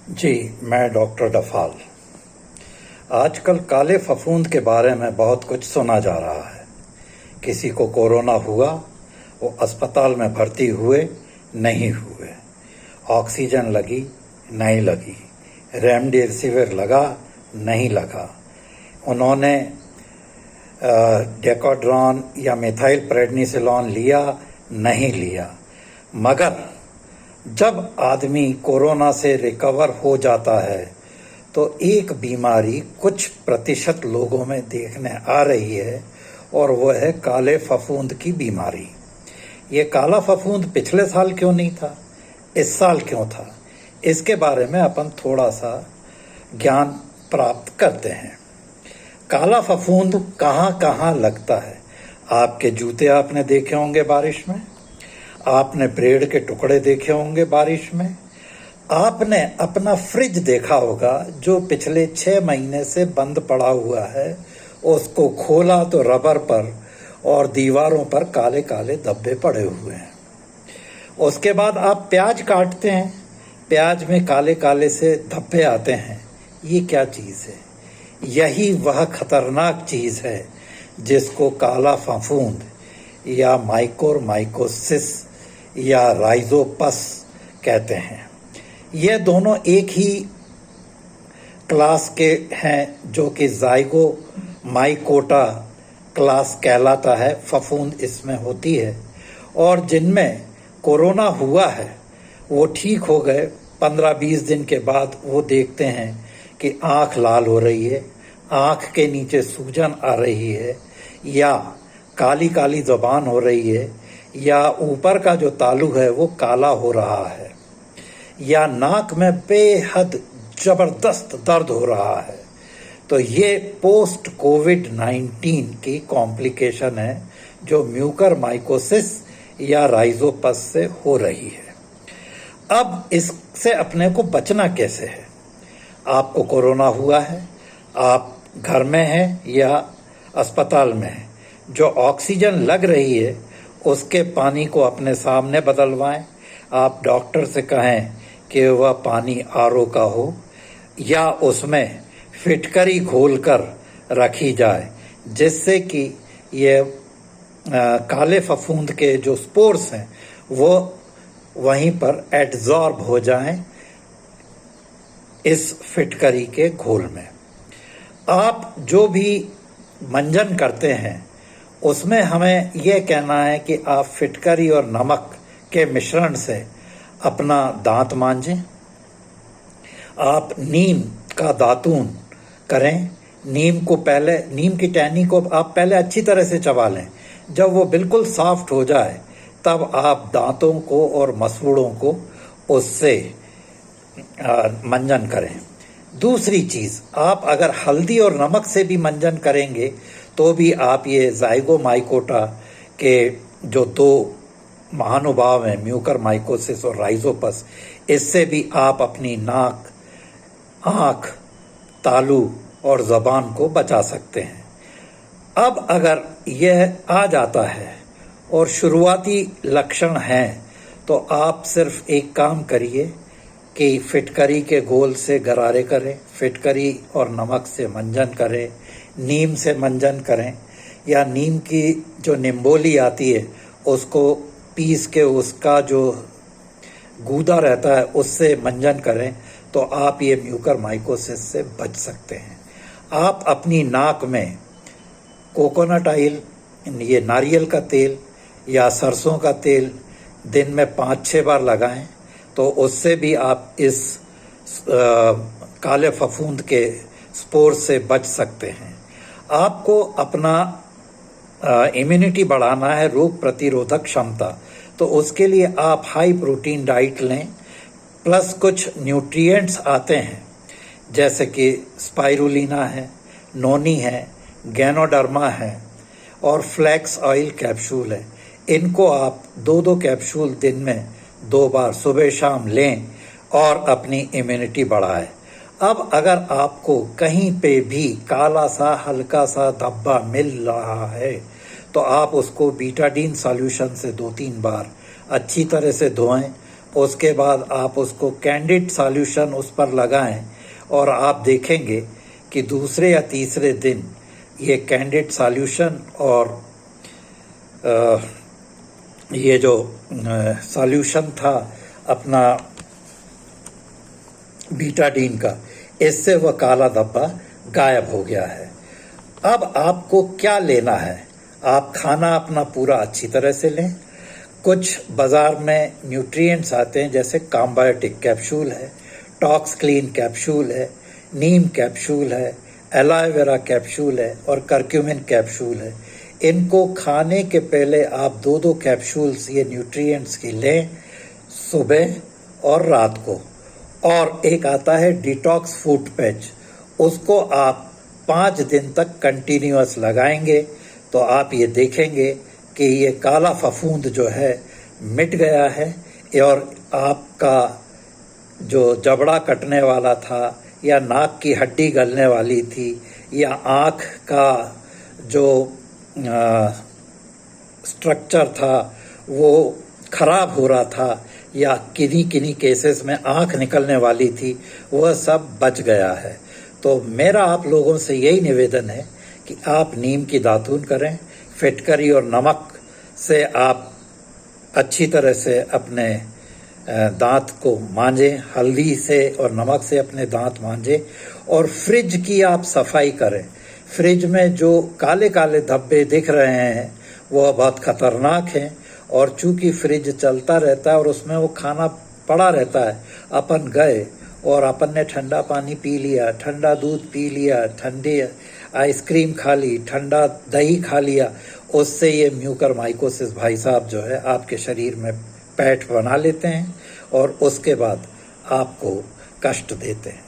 जी, मैं डॉक्टर डफाल। आजकल काले फफूंद के बारे में बहुत कुछ सुना जा रहा है। किसी को कोरोना हुआ, वो अस्पताल में भर्ती हुए, नहीं हुए। ऑक्सीजन लगी, नहीं लगी। रेमडेसिविर लगा, नहीं लगा। उन्होंने डेकोड्रॉन या मिथाइल प्रेडनिसोलोन लिया, नहीं लिया। मगर जब आदमी कोरोना से रिकवर हो जाता है तो एक बीमारी कुछ प्रतिशत लोगों में देखने आ रही है, और वो है काले फफूंद की बीमारी। ये काला फफूंद पिछले साल क्यों नहीं था, इस साल क्यों था, इसके बारे में अपन थोड़ा सा ज्ञान प्राप्त करते हैं। काला फफूंद कहाँ कहाँ लगता है? आपके जूते आपने देखे होंगे बारिश में, आपने ब्रेड के टुकड़े देखे होंगे बारिश में, आपने अपना फ्रिज देखा होगा जो पिछले 6 महीने से बंद पड़ा हुआ है। उसको खोला तो रबर पर और दीवारों पर काले काले धब्बे पड़े हुए हैं। उसके बाद आप प्याज काटते हैं, प्याज में काले काले से धब्बे आते हैं। ये क्या चीज़ है? यही वह खतरनाक चीज़ है जिसको काला फफूंद या माइकोरमाइकोसिस या राइजोपस कहते हैं। ये दोनों एक ही क्लास के हैं जो कि ज़ाइगोमाइकोटा क्लास कहलाता है। फफूंद इसमें होती है, और जिनमें कोरोना हुआ है वो ठीक हो गए। 15-20 दिन के बाद वो देखते हैं कि आँख लाल हो रही है, आँख के नीचे सूजन आ रही है, या काली काली ज़ुबान हो रही है, या ऊपर का जो तालू है वो काला हो रहा है, या नाक में बेहद ज़बरदस्त दर्द हो रहा है। तो ये पोस्ट कोविड-19 की कॉम्प्लिकेशन है जो म्यूकरमाइकोसिस या राइजोपस से हो रही है। अब इससे अपने को बचना कैसे है? आपको कोरोना हुआ है, आप घर में हैं या अस्पताल में हैं, जो ऑक्सीजन लग रही है उसके पानी को अपने सामने बदलवाएं। आप डॉक्टर से कहें कि वह पानी आरओ का हो, या उसमें फिटकरी घोलकर रखी जाए, जिससे कि ये काले फफूंद के जो स्पोर्स हैं वो वहीं पर एब्जॉर्ब हो जाएं इस फिटकरी के घोल में। आप जो भी मंजन करते हैं उसमें हमें यह कहना है कि आप फिटकरी और नमक के मिश्रण से अपना दांत मांजें। आप नीम का दातून करें। नीम की टहनी को आप पहले अच्छी तरह से चबा लें। जब वो बिल्कुल सॉफ्ट हो जाए तब आप दांतों को और मसूड़ों को उससे मंजन करें। दूसरी चीज़, आप अगर हल्दी और नमक से भी मंजन करेंगे तो भी आप ये ज़ाइगोमाइकोटा के जो 2 महानुभाव हैं, म्यूकरमाइकोसिस और राइजोपस, इससे भी आप अपनी नाक, आँख, तालू और ज़बान को बचा सकते हैं। अब अगर यह आ जाता है और शुरुआती लक्षण हैं तो आप सिर्फ एक काम करिए कि फिटकरी के घोल से गरारे करें, फिटकरी और नमक से मंजन करें, नीम से मंजन करें, या नीम की जो निम्बोली आती है उसको पीस के उसका जो गूदा रहता है उससे मंजन करें, तो आप ये म्यूकरमाइकोसिस से बच सकते हैं। आप अपनी नाक में कोकोनट ऑयल, ये नारियल का तेल या सरसों का तेल दिन में 5-6 बार लगाएं, तो उससे भी आप इस काले फफूंद के स्पोर से बच सकते हैं। आपको अपना इम्यूनिटी बढ़ाना है, रोग प्रतिरोधक क्षमता, तो उसके लिए आप हाई प्रोटीन डाइट लें, प्लस कुछ न्यूट्रिएंट्स आते हैं जैसे कि स्पाइरुलिना है, नोनी है, गैनोडर्मा है और फ्लैक्स ऑयल कैप्सूल है। इनको आप 2-2 कैप्सूल दिन में 2 बार सुबह शाम लें और अपनी इम्यूनिटी बढ़ाएं। अब अगर आपको कहीं पे भी काला सा हल्का सा धब्बा मिल रहा है तो आप उसको बीटाडीन सॉल्यूशन से 2-3 बार अच्छी तरह से धोएं उसके बाद आप उसको कैंडिड सॉल्यूशन उस पर लगाएं और आप देखेंगे कि दूसरे या तीसरे दिन ये कैंडिड सॉल्यूशन और ये जो सॉल्यूशन था अपना बीटाडीन का, इससे वह काला धब्बा गायब हो गया है। अब आपको क्या लेना है? आप खाना अपना पूरा अच्छी तरह से लें। कुछ बाज़ार में न्यूट्रिएंट्स आते हैं, जैसे काम्बायोटिक कैप्सूल है, टॉक्स क्लीन कैप्सूल है, नीम कैप्सूल है, एलोवेरा कैप्सूल है और करक्यूमिन कैप्सूल है। इनको खाने के पहले आप 2-2 कैप्सूल्स ये न्यूट्रिएंट्स की लें, सुबह और रात को। और एक आता है डिटॉक्स फूड पैच, उसको आप 5 दिन तक कंटिन्यूअस लगाएंगे तो आप ये देखेंगे कि ये काला फफूंद जो है मिट गया है और आपका जो जबड़ा कटने वाला था या नाक की हड्डी गलने वाली थी या आँख का जो स्ट्रक्चर था वो खराब हो रहा था या किन्हीं केसेस में आँख निकलने वाली थी, वह सब बच गया है। तो मेरा आप लोगों से यही निवेदन है कि आप नीम की दातून करें, फिटकरी और नमक से आप अच्छी तरह से अपने दांत को मांजें, हल्दी से और नमक से अपने दांत मांजें और फ्रिज की आप सफाई करें। फ्रिज में जो काले काले धब्बे दिख रहे हैं वह बहुत खतरनाक हैं और चूंकि फ्रिज चलता रहता है और उसमें वो खाना पड़ा रहता है, अपन गए और अपन ने ठंडा पानी पी लिया, ठंडा दूध पी लिया, ठंडी आइसक्रीम खा ली, ठंडा दही खा लिया, उससे ये म्यूकरमाइकोसिस भाई साहब जो है आपके शरीर में पैठ बना लेते हैं और उसके बाद आपको कष्ट देते हैं।